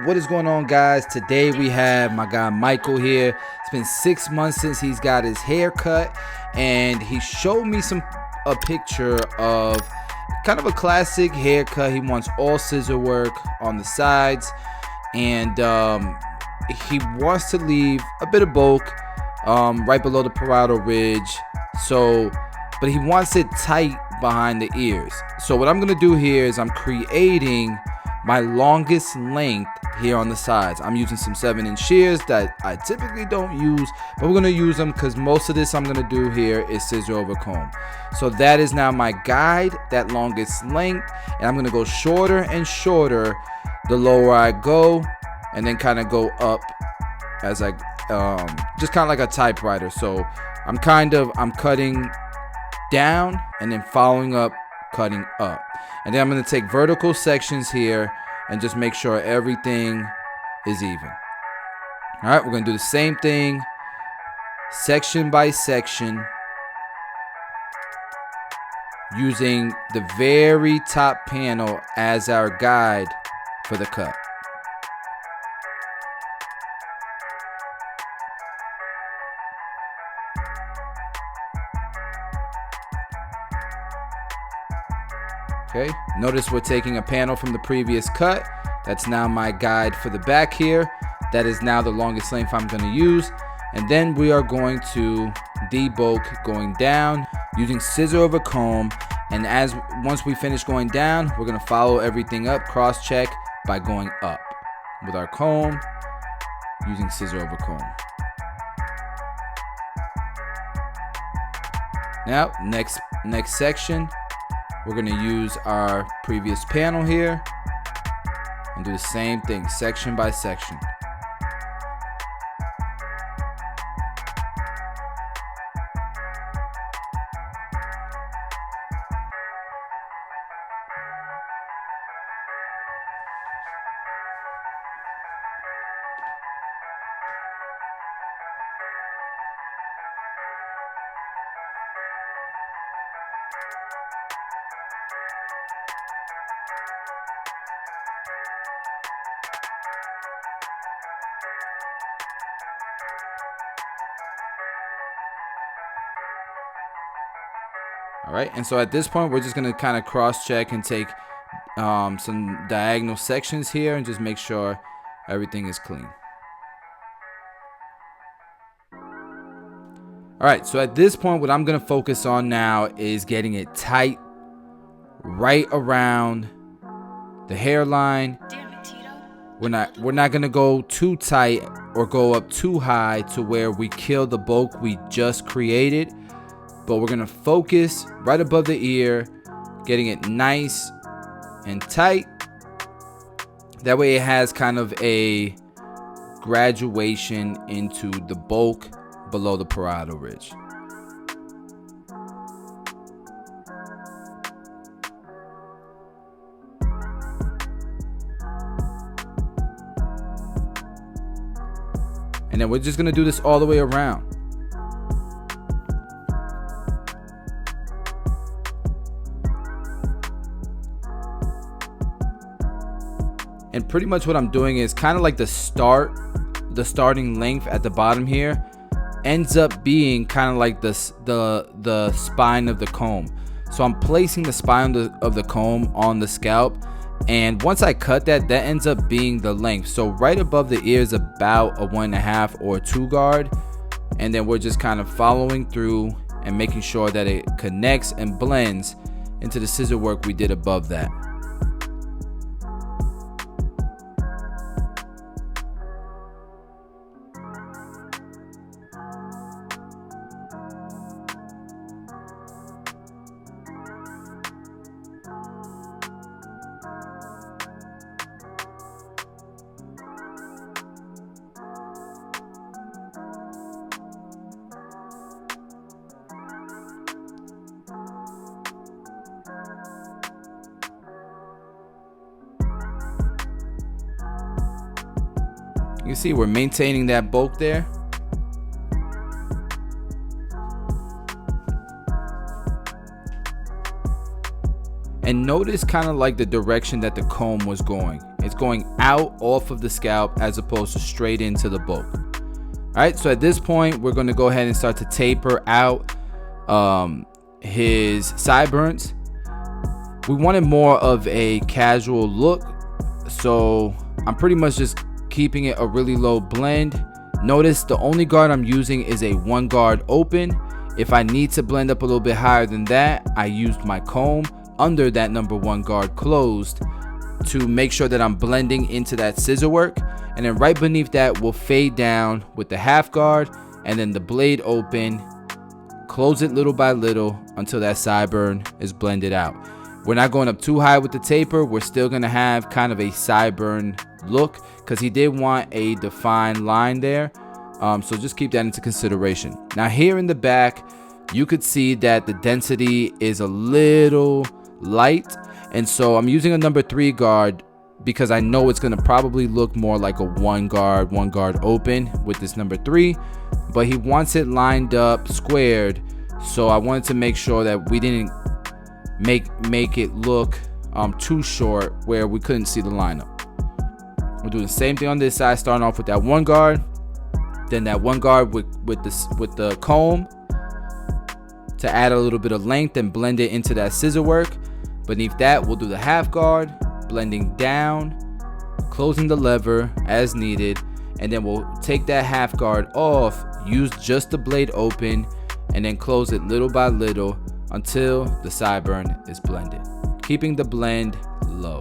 What is going on, guys? Today we have my guy Michael here. It's been 6 months since he's got his hair cut, and he showed me a picture of kind of a classic haircut. He wants all scissor work on the sides, and he wants to leave a bit of bulk right below the parietal ridge. But he wants it tight behind the ears. So what I'm gonna do here is I'm creating my longest length here on the sides. I'm using some 7-inch shears that I typically don't use, but we're gonna use them because most of this I'm gonna do here is scissor over comb. So that is now my guide, that longest length, and I'm gonna go shorter and shorter the lower I go, and then kind of go up as I just kind of like a typewriter. So I'm cutting down and then following up, cutting up, and then I'm going to take vertical sections here and just make sure everything is even. All right, we're going to do the same thing section by section, using the very top panel as our guide for the cut. Okay, notice we're taking a panel from the previous cut. That's now my guide for the back here. That is now the longest length I'm going to use. And then we are going to debulk going down using scissor over comb. And once we finish going down, we're going to follow everything up, cross check by going up with our comb using scissor over comb. Now, next section, we're going to use our previous panel here and do the same thing section by section. All right, and so at this point, we're just gonna kind of cross-check and take some diagonal sections here and just make sure everything is clean. All right, so at this point, what I'm gonna focus on now is getting it tight right around the hairline. We're not gonna go too tight or go up too high to where we kill the bulk we just created. But we're gonna focus right above the ear, getting it nice and tight. That way it has kind of a graduation into the bulk below the parietal ridge. And then we're just gonna do this all the way around. And pretty much what I'm doing is kind of like the starting length at the bottom here ends up being kind of like the spine of the comb. So I'm placing the spine of the comb on the scalp, and once I cut that ends up being the length. So right above the ear is about a 1.5 or 2 guard, and then we're just kind of following through and making sure that it connects and blends into the scissor work we did above that. You see we're maintaining that bulk there. And notice kind of like the direction that the comb was going. It's going out off of the scalp as opposed to straight into the bulk. All right, so at this point, we're going to go ahead and start to taper out his sideburns. We wanted more of a casual look, so I'm pretty much just keeping it a really low blend. Notice the only guard I'm using is a 1 guard open. If I need to blend up a little bit higher than that, I used my comb under that number 1 guard closed to make sure that I'm blending into that scissor work. And then right beneath that, we'll fade down with the half guard and then the blade open, close it little by little until that sideburn is blended out. We're not going up too high with the taper. We're still gonna have kind of a sideburn look because he did want a defined line there. So just keep that into consideration. Now here in the back, you could see that the density is a little light. And so I'm using a number 3 guard because I know it's gonna probably look more like a 1 guard open with this number 3, but he wants it lined up squared. So I wanted to make sure that we didn't make it look too short where we couldn't see the lineup. We'll do the same thing on this side, starting off with that 1 guard, then that 1 guard with the comb to add a little bit of length and blend it into that scissor work. Beneath that, we'll do the half guard, blending down, closing the lever as needed, and then we'll take that half guard off, use just the blade open, and then close it little by little until the sideburn is blended, keeping the blend low.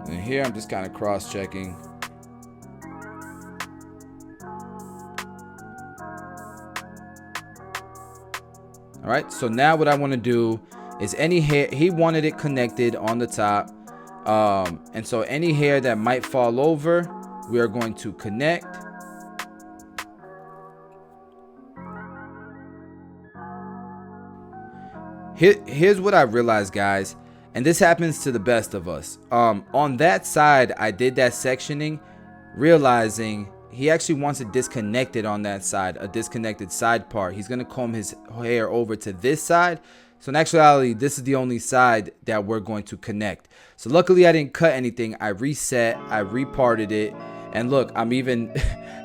And here I'm just kind of cross-checking. All right, so now what I want to do is any hair, he wanted it connected on the top. And so any hair that might fall over, we are going to connect. Here's what I realized, guys, and this happens to the best of us. On that side, I did that sectioning, realizing he actually wants it disconnected on that side, a disconnected side part. He's gonna comb his hair over to this side. So in actuality, this is the only side that we're going to connect. So luckily I didn't cut anything. I reset, I reparted it. And look, I'm even,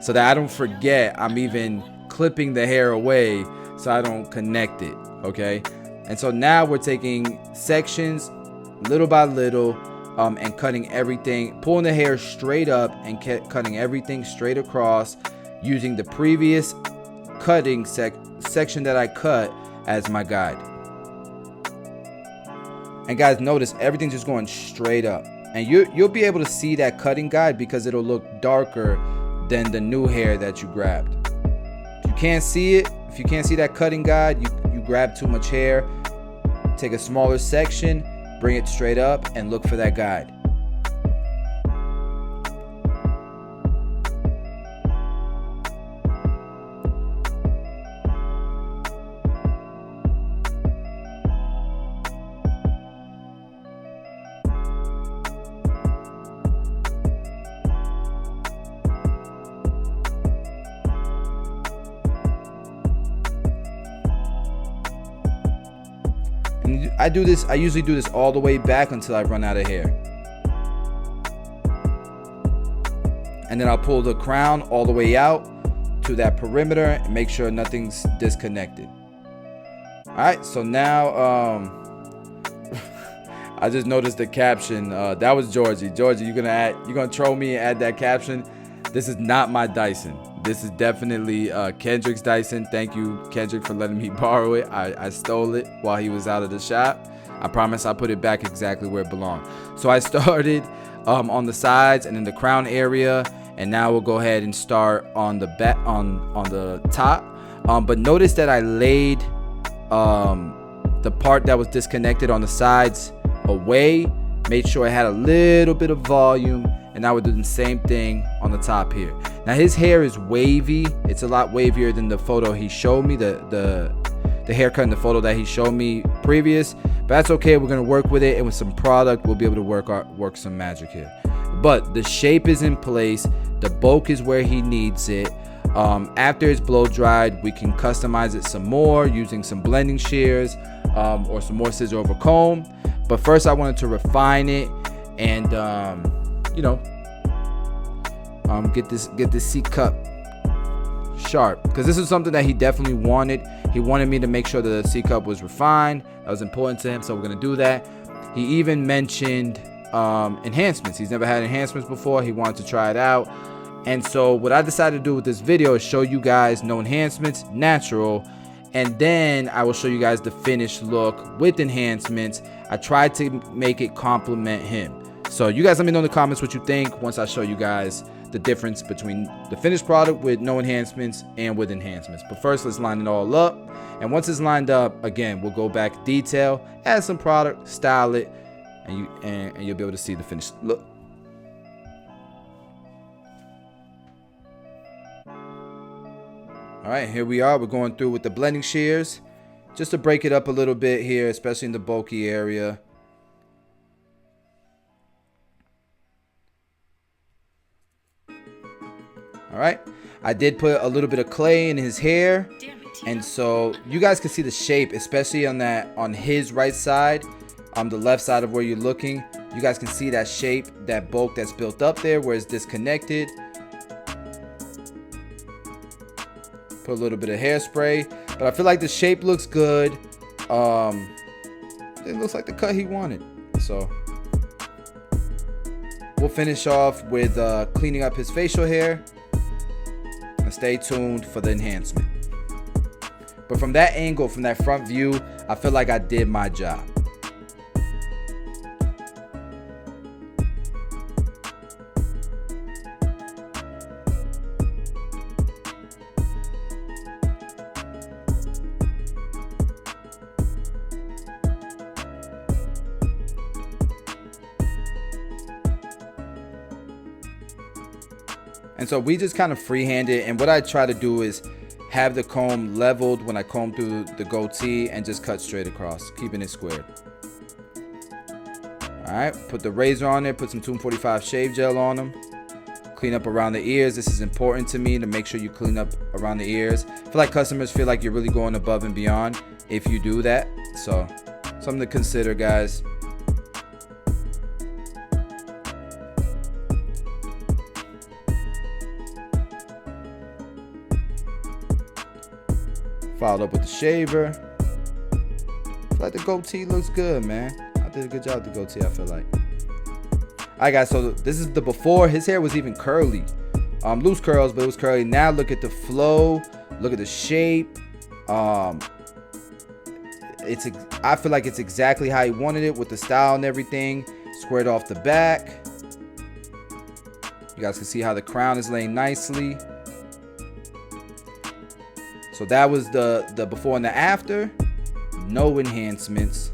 so that I don't forget, I'm even clipping the hair away so I don't connect it, okay? And so now we're taking sections little by little and cutting everything, pulling the hair straight up and cutting everything straight across using the previous cutting section that I cut as my guide. And guys, notice everything's just going straight up, and you'll be able to see that cutting guide because it'll look darker than the new hair that you grabbed. If you can't see it, if you can't see that cutting guide, you grab too much hair, take a smaller section, bring it straight up and look for that guide. I usually do this all the way back until I run out of hair. And then I'll pull the crown all the way out to that perimeter and make sure nothing's disconnected. All right, so now I just noticed the caption. That was Georgie. Georgie, you're gonna troll me and add that caption. This is not my Dyson. This is definitely Kendrick's Dyson. Thank you, Kendrick, for letting me borrow it. I stole it while he was out of the shop. I promise I'll put it back exactly where it belonged. So I started on the sides and in the crown area, and now we'll go ahead and start on the back, on the top. But notice that I laid the part that was disconnected on the sides away, made sure it had a little bit of volume, and now we're doing the same thing on the top here. Now his hair is wavy. It's a lot wavier than the photo he showed me, the haircut in the photo that he showed me previous, but that's okay. We're gonna work with it, and with some product we'll be able to work some magic here. But the shape is in place, the bulk is where he needs it. After it's blow dried, we can customize it some more using some blending shears or some more scissor over comb. But first I wanted to refine it and you know, get this C cup sharp, because this is something that he definitely wanted. He wanted me to make sure that the C cup was refined. That was important to him, so we're gonna do that. He even mentioned enhancements. He's never had enhancements before. He wanted to try it out. And so what I decided to do with this video is show you guys no enhancements, natural, and then I will show you guys the finished look with enhancements. I tried to make it complement him. So you guys let me know in the comments what you think once I show you guys the difference between the finished product with no enhancements and with enhancements. But first, let's line it all up. And once it's lined up, again, we'll go back detail, add some product, style it, and you'll be able to see the finished look. All right, here we are. We're going through with the blending shears just to break it up a little bit here, especially in the bulky area. All right, I did put a little bit of clay in his hair, and so you guys can see the shape, especially on his right side, on the left side of where you're looking. You guys can see that shape, that bulk that's built up there where it's disconnected. Put a little bit of hairspray, but I feel like the shape looks good. It looks like the cut he wanted. So we'll finish off with cleaning up his facial hair. And stay tuned for the enhancement. But from that angle, from that front view, I feel like I did my job. And so we just kind of freehand it, and what I try to do is have the comb leveled when I comb through the goatee and just cut straight across, keeping it squared. All right, put the razor on there, put some 245 shave gel on them. Clean up around the ears. This is important to me, to make sure you clean up around the ears. I feel like customers feel like you're really going above and beyond if you do that. So something to consider, guys. Followed up with the shaver. I feel like the goatee looks good, man. I did a good job with the goatee, I feel like. Alright guys, so this is the before. His hair was even curly. Loose curls, but it was curly. Now look at the flow. Look at the shape. I feel like it's exactly how he wanted it, with the style and everything. Squared off the back. You guys can see how the crown is laying nicely. So that was the before and the after. No enhancements.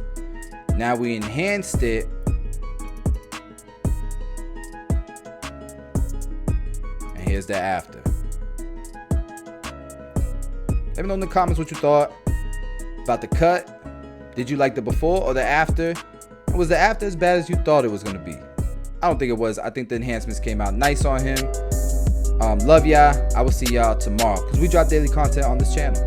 Now we enhanced it. And here's the after. Let me know in the comments what you thought about the cut. Did you like the before or the after? And was the after as bad as you thought it was going to be? I don't think it was. I think the enhancements came out nice on him. Love y'all. I will see y'all tomorrow, because we drop daily content on this channel.